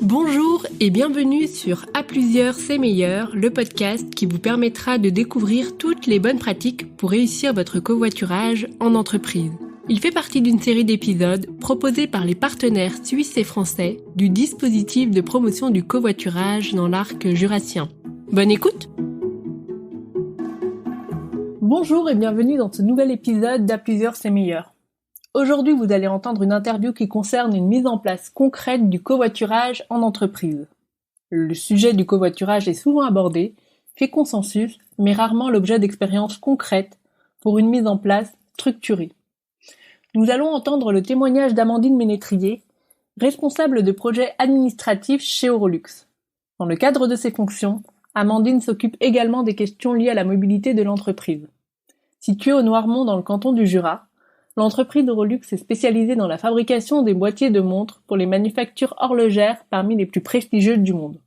Bonjour et bienvenue sur À plusieurs c'est meilleur, le podcast qui vous permettra de découvrir toutes les bonnes pratiques pour réussir votre covoiturage en entreprise. Il fait partie d'une série d'épisodes proposés par les partenaires suisses et français du dispositif de promotion du covoiturage dans l'arc jurassien. Bonne écoute! Bonjour et bienvenue dans ce nouvel épisode d'À plusieurs c'est meilleur. Aujourd'hui, vous allez entendre une interview qui concerne une mise en place concrète du covoiturage en entreprise. Le sujet du covoiturage est souvent abordé, fait consensus, mais rarement l'objet d'expériences concrètes pour une mise en place structurée. Nous allons entendre le témoignage d'Amandine Ménétrier, responsable de projets administratifs chez Eurolux. Dans le cadre de ses fonctions, Amandine s'occupe également des questions liées à la mobilité de l'entreprise. Située au Noirmont dans le canton du Jura, l'entreprise Eurolux est spécialisée dans la fabrication des boîtiers de montres pour les manufactures horlogères parmi les plus prestigieuses du monde.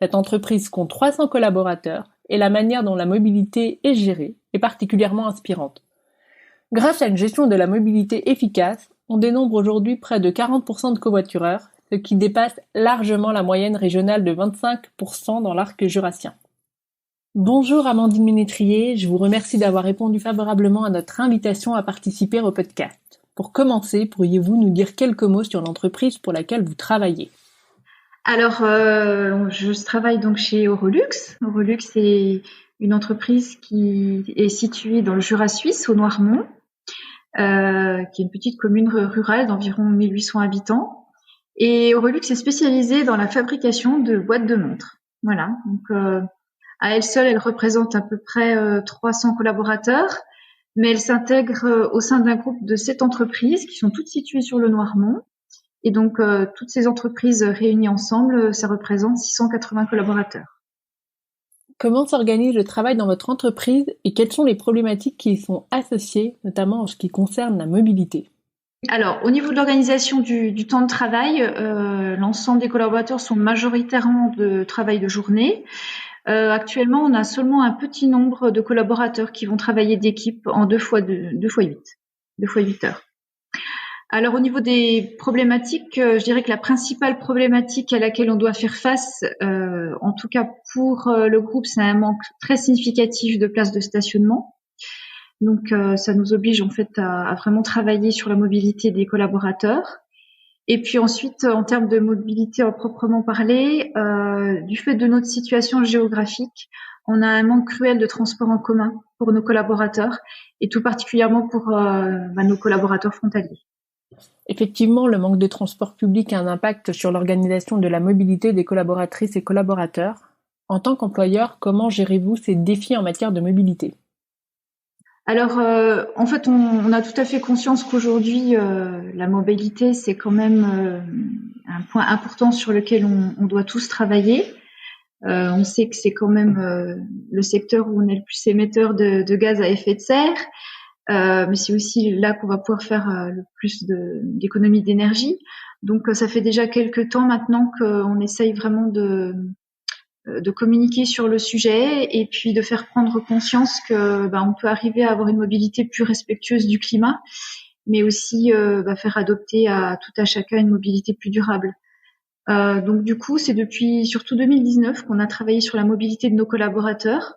Cette entreprise compte 300 collaborateurs et la manière dont la mobilité est gérée est particulièrement inspirante. Grâce à une gestion de la mobilité efficace, on dénombre aujourd'hui près de 40% de covoitureurs, ce qui dépasse largement la moyenne régionale de 25% dans l'arc jurassien. Bonjour Amandine Ménétrier, je vous remercie d'avoir répondu favorablement à notre invitation à participer au podcast. Pour commencer, pourriez-vous nous dire quelques mots sur l'entreprise pour laquelle vous travaillez ? Alors, je travaille donc chez Eurolux. Eurolux est une entreprise qui est située dans le Jura suisse, au Noirmont, qui est une petite commune rurale d'environ 1800 habitants. Et Eurolux est spécialisée dans la fabrication de boîtes de montres. Voilà, donc à elle seule, elle représente à peu près 300 collaborateurs, mais elle s'intègre au sein d'un groupe de 7 entreprises qui sont toutes situées sur le Noirmont. Et donc, toutes ces entreprises réunies ensemble, ça représente 680 collaborateurs. Comment s'organise le travail dans votre entreprise et quelles sont les problématiques qui y sont associées, notamment en ce qui concerne la mobilité ? Alors, au niveau de l'organisation du temps de travail, l'ensemble des collaborateurs sont majoritairement de travail de journée. Actuellement, on a seulement un petit nombre de collaborateurs qui vont travailler d'équipe en 2 fois 8 heures. Alors, au niveau des problématiques, je dirais que la principale problématique à laquelle on doit faire face, en tout cas pour le groupe, c'est un manque très significatif de places de stationnement. Donc, ça nous oblige en fait à vraiment travailler sur la mobilité des collaborateurs. Et puis ensuite, en termes de mobilité à proprement parler, du fait de notre situation géographique, on a un manque cruel de transport en commun pour nos collaborateurs et tout particulièrement pour nos collaborateurs frontaliers. Effectivement, le manque de transport public a un impact sur l'organisation de la mobilité des collaboratrices et collaborateurs. En tant qu'employeur, comment gérez-vous ces défis en matière de mobilité ? Alors, en fait, on a tout à fait conscience qu'aujourd'hui, la mobilité, c'est quand même un point important sur lequel on doit tous travailler. On sait que c'est quand même le secteur où on est le plus émetteur de gaz à effet de serre, mais c'est aussi là qu'on va pouvoir faire le plus d'économie d'énergie. Donc, ça fait déjà quelques temps maintenant qu'on essaye vraiment de communiquer sur le sujet et puis de faire prendre conscience que on peut arriver à avoir une mobilité plus respectueuse du climat, mais aussi faire adopter à tout à chacun une mobilité plus durable. Donc du coup, c'est depuis surtout 2019 qu'on a travaillé sur la mobilité de nos collaborateurs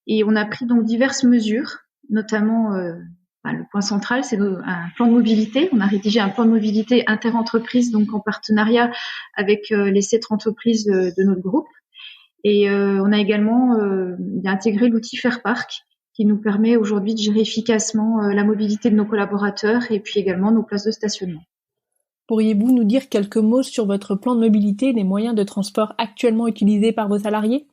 et on a pris donc diverses mesures, notamment le point central, c'est un plan de mobilité. On a rédigé un plan de mobilité inter-entreprise, donc en partenariat avec les 7 entreprises de notre groupe. Et on a également intégré l'outil FairPark qui nous permet aujourd'hui de gérer efficacement la mobilité de nos collaborateurs et puis également nos places de stationnement. Pourriez-vous nous dire quelques mots sur votre plan de mobilité et les moyens de transport actuellement utilisés par vos salariés ?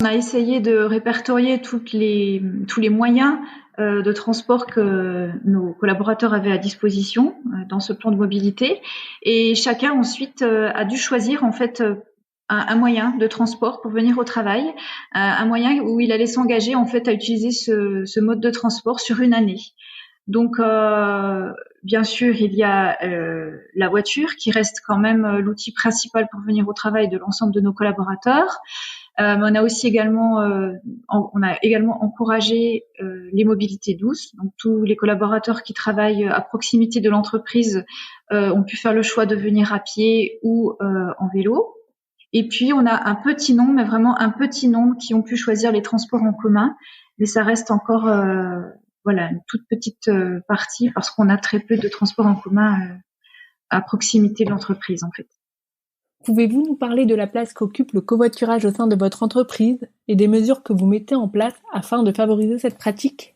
On a essayé de répertorier tous les moyens de transport que nos collaborateurs avaient à disposition dans ce plan de mobilité et chacun ensuite a dû choisir en fait un moyen de transport pour venir au travail, un moyen où il allait s'engager en fait à utiliser ce mode de transport sur une année. Donc, bien sûr, il y a la voiture qui reste quand même l'outil principal pour venir au travail de l'ensemble de nos collaborateurs. Mais on a aussi également, on a également encouragé les mobilités douces. Donc tous les collaborateurs qui travaillent à proximité de l'entreprise ont pu faire le choix de venir à pied ou en vélo. Et puis on a un petit nombre, mais vraiment un petit nombre, qui ont pu choisir les transports en commun. Mais ça reste encore voilà, une toute petite partie, parce qu'on a très peu de transports en commun à proximité de l'entreprise en fait. Pouvez-vous nous parler de la place qu'occupe le covoiturage au sein de votre entreprise et des mesures que vous mettez en place afin de favoriser cette pratique?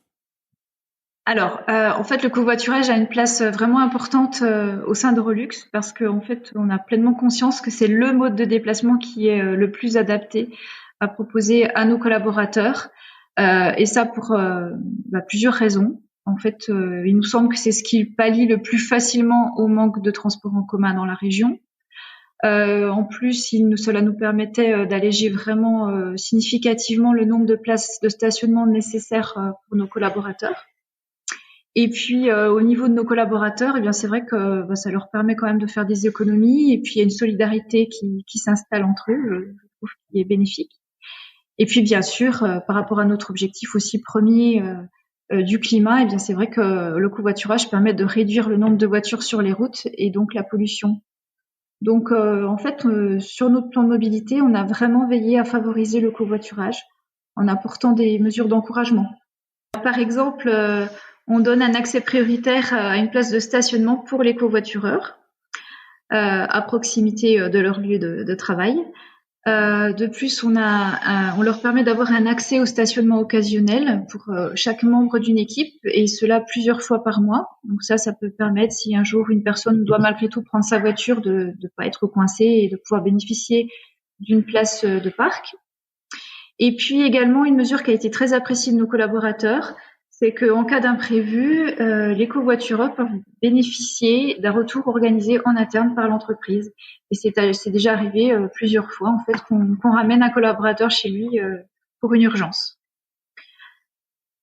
Alors, en fait, le covoiturage a une place vraiment importante au sein d'Eurolux, parce qu'en fait, on a pleinement conscience que c'est le mode de déplacement qui est le plus adapté à proposer à nos collaborateurs, et ça pour plusieurs raisons. En fait, il nous semble que c'est ce qui pallie le plus facilement au manque de transport en commun dans la région. En plus, cela nous permettait d'alléger vraiment significativement le nombre de places de stationnement nécessaires pour nos collaborateurs. Et puis au niveau de nos collaborateurs, eh bien c'est vrai que ça leur permet quand même de faire des économies, et puis il y a une solidarité qui s'installe entre eux, je trouve, qui est bénéfique. Et puis bien sûr, par rapport à notre objectif aussi premier du climat, eh bien c'est vrai que le covoiturage permet de réduire le nombre de voitures sur les routes et donc la pollution. Donc en fait, sur notre plan de mobilité, on a vraiment veillé à favoriser le covoiturage en apportant des mesures d'encouragement. Par exemple, on donne un accès prioritaire à une place de stationnement pour les covoitureurs à proximité de leur lieu de travail. De plus, on leur permet d'avoir un accès au stationnement occasionnel pour chaque membre d'une équipe, et cela plusieurs fois par mois. Donc ça peut permettre, si un jour une personne doit malgré tout prendre sa voiture, de ne pas être coincée et de pouvoir bénéficier d'une place de parc. Et puis également, une mesure qui a été très appréciée de nos collaborateurs, c'est qu'en cas d'imprévu, les covoitureurs peuvent bénéficier d'un retour organisé en interne par l'entreprise. Et c'est déjà arrivé plusieurs fois en fait qu'on ramène un collaborateur chez lui pour une urgence.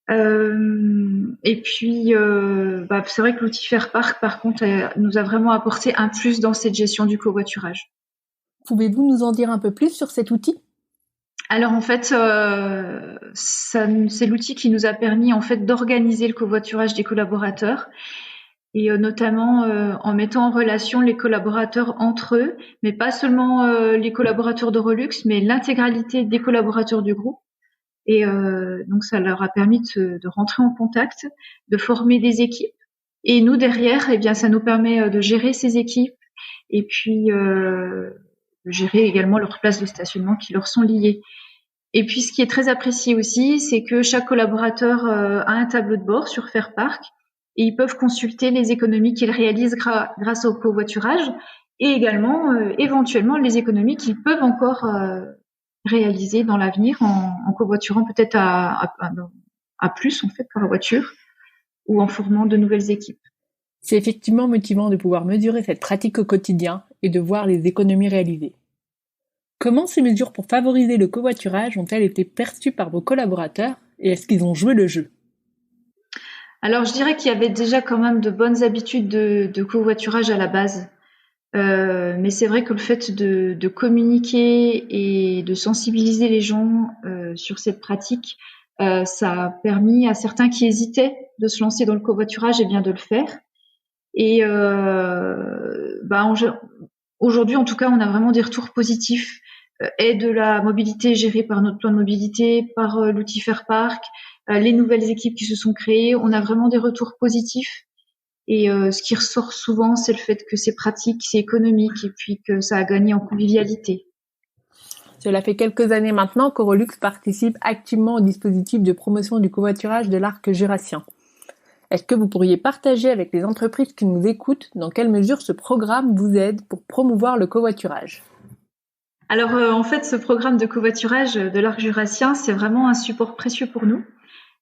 Et puis, c'est vrai que l'outil Faire Parc, par contre, nous a vraiment apporté un plus dans cette gestion du covoiturage. Pouvez-vous nous en dire un peu plus sur cet outil ? Alors en fait, c'est l'outil qui nous a permis en fait d'organiser le covoiturage des collaborateurs, et notamment en mettant en relation les collaborateurs entre eux, mais pas seulement les collaborateurs d'Eurolux, mais l'intégralité des collaborateurs du groupe. Et donc ça leur a permis de rentrer en contact, de former des équipes. Et nous derrière, eh bien ça nous permet de gérer ces équipes, et puis de gérer également leurs places de stationnement qui leur sont liées. Et puis, ce qui est très apprécié aussi, c'est que chaque collaborateur a un tableau de bord sur Faire Parc, et ils peuvent consulter les économies qu'ils réalisent grâce au covoiturage, et également éventuellement les économies qu'ils peuvent encore réaliser dans l'avenir en covoiturant peut-être à plus en fait par voiture, ou en formant de nouvelles équipes. C'est effectivement motivant de pouvoir mesurer cette pratique au quotidien et de voir les économies réalisées. Comment ces mesures pour favoriser le covoiturage ont-elles été perçues par vos collaborateurs, et est-ce qu'ils ont joué le jeu ? Alors, je dirais qu'il y avait déjà quand même de bonnes habitudes de covoiturage à la base. Mais c'est vrai que le fait de communiquer et de sensibiliser les gens sur cette pratique, ça a permis à certains qui hésitaient de se lancer dans le covoiturage et bien de le faire. Et aujourd'hui, en tout cas, on a vraiment des retours positifs. Et de la mobilité gérée par notre plan de mobilité, par l'outil Faire Parc, les nouvelles équipes qui se sont créées. On a vraiment des retours positifs. Et ce qui ressort souvent, c'est le fait que c'est pratique, c'est économique, et puis que ça a gagné en convivialité. Cela fait quelques années maintenant qu'Eurolux participe activement au dispositif de promotion du covoiturage de l'arc jurassien. Est-ce que vous pourriez partager avec les entreprises qui nous écoutent dans quelle mesure ce programme vous aide pour promouvoir le covoiturage ? Alors en fait, ce programme de covoiturage de l'arc jurassien, c'est vraiment un support précieux pour nous,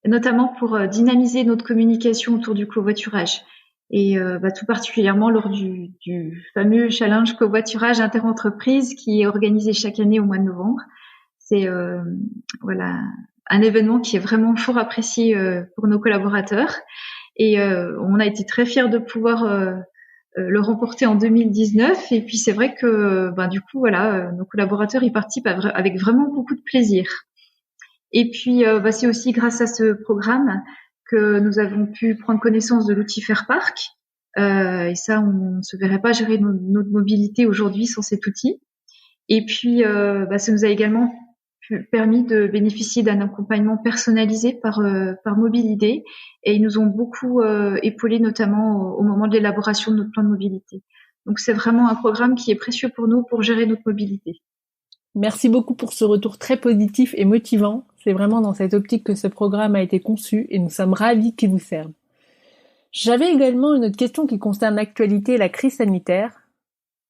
notamment pour dynamiser notre communication autour du covoiturage. Et tout particulièrement lors du fameux challenge covoiturage interentreprise qui est organisé chaque année au mois de novembre. C'est un événement qui est vraiment fort apprécié pour nos collaborateurs, et on a été très fiers de pouvoir le remporter en 2019. Et puis c'est vrai que du coup voilà, nos collaborateurs y participent avec vraiment beaucoup de plaisir. Et puis c'est aussi grâce à ce programme que nous avons pu prendre connaissance de l'outil Fairpark. Et ça, on ne se verrait pas gérer notre mobilité aujourd'hui sans cet outil. Et puis ça nous a également permis de bénéficier d'un accompagnement personnalisé par Mobilidé, et ils nous ont beaucoup épaulés, notamment au moment de l'élaboration de notre plan de mobilité. Donc c'est vraiment un programme qui est précieux pour nous pour gérer notre mobilité. Merci beaucoup pour ce retour très positif et motivant. C'est vraiment dans cette optique que ce programme a été conçu et nous sommes ravis qu'il vous serve. J'avais également une autre question qui concerne l'actualité et la crise sanitaire.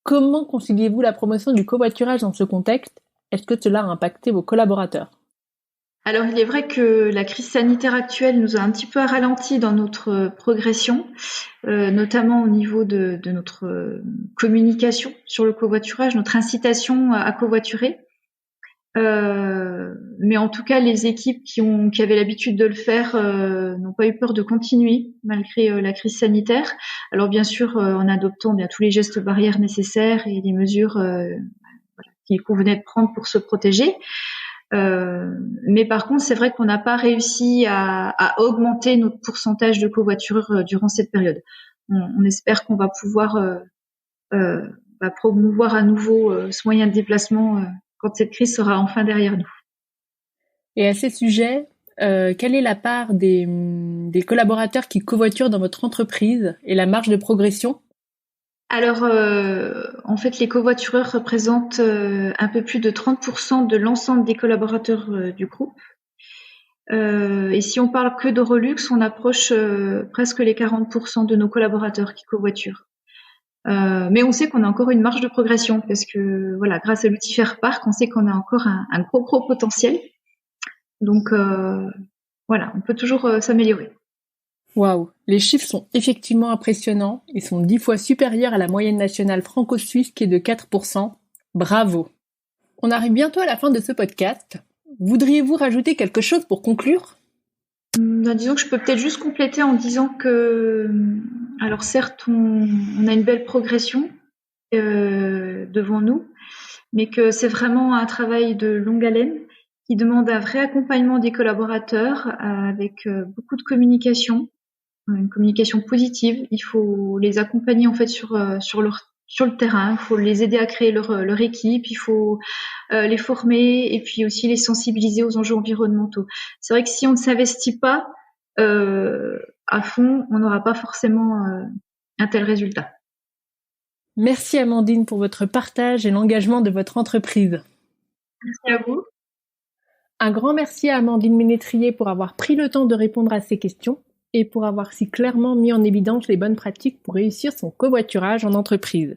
Comment conciliez-vous la promotion du covoiturage dans ce contexte ? Est-ce que cela a impacté vos collaborateurs ? Alors, il est vrai que la crise sanitaire actuelle nous a un petit peu ralenti dans notre progression, notamment au niveau de notre communication sur le covoiturage, notre incitation à covoiturer. Mais en tout cas, les équipes qui avaient l'habitude de le faire n'ont pas eu peur de continuer malgré la crise sanitaire. Alors bien sûr, en adoptant bien tous les gestes barrières nécessaires et les mesures qu'il convenait de prendre pour se protéger. Mais par contre, c'est vrai qu'on n'a pas réussi à augmenter notre pourcentage de covoitureurs durant cette période. On espère qu'on va pouvoir promouvoir à nouveau ce moyen de déplacement quand cette crise sera enfin derrière nous. Et à ce sujet, quelle est la part des collaborateurs qui covoiturent dans votre entreprise et la marge de progression ? Alors, en fait, les covoitureurs représentent un peu plus de 30% de l'ensemble des collaborateurs du groupe. Et si on parle que d'Eurolux, on approche presque les 40% de nos collaborateurs qui covoiturent. Mais on sait qu'on a encore une marge de progression parce que voilà, grâce à l'outil Fairpark, on sait qu'on a encore un gros potentiel. Donc voilà, on peut toujours s'améliorer. Waouh, les chiffres sont effectivement impressionnants. Ils sont 10 fois supérieurs à la moyenne nationale franco-suisse qui est de 4%. Bravo. On arrive bientôt à la fin de ce podcast. Voudriez-vous rajouter quelque chose pour conclure ? Disons que je peux peut-être juste compléter en disant que, alors certes, on a une belle progression devant nous, mais que c'est vraiment un travail de longue haleine qui demande un vrai accompagnement des collaborateurs avec beaucoup de communication, une communication positive. Il faut les accompagner en fait sur le terrain, il faut les aider à créer leur équipe, il faut les former et puis aussi les sensibiliser aux enjeux environnementaux. C'est vrai que si on ne s'investit pas à fond, on n'aura pas forcément un tel résultat. Merci Amandine pour votre partage et l'engagement de votre entreprise. Merci à vous. Un grand merci à Amandine Ménétrier pour avoir pris le temps de répondre à ces questions et pour avoir si clairement mis en évidence les bonnes pratiques pour réussir son covoiturage en entreprise.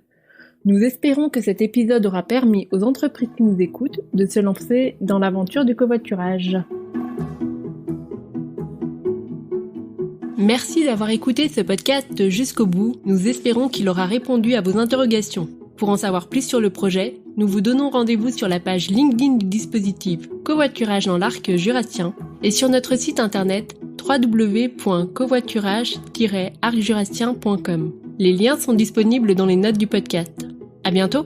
Nous espérons que cet épisode aura permis aux entreprises qui nous écoutent de se lancer dans l'aventure du covoiturage. Merci d'avoir écouté ce podcast jusqu'au bout. Nous espérons qu'il aura répondu à vos interrogations. Pour en savoir plus sur le projet, nous vous donnons rendez-vous sur la page LinkedIn du dispositif Covoiturage dans l'Arc jurassien et sur notre site internet www.covoiturage-arcjurassien.com. Les liens sont disponibles dans les notes du podcast. À bientôt!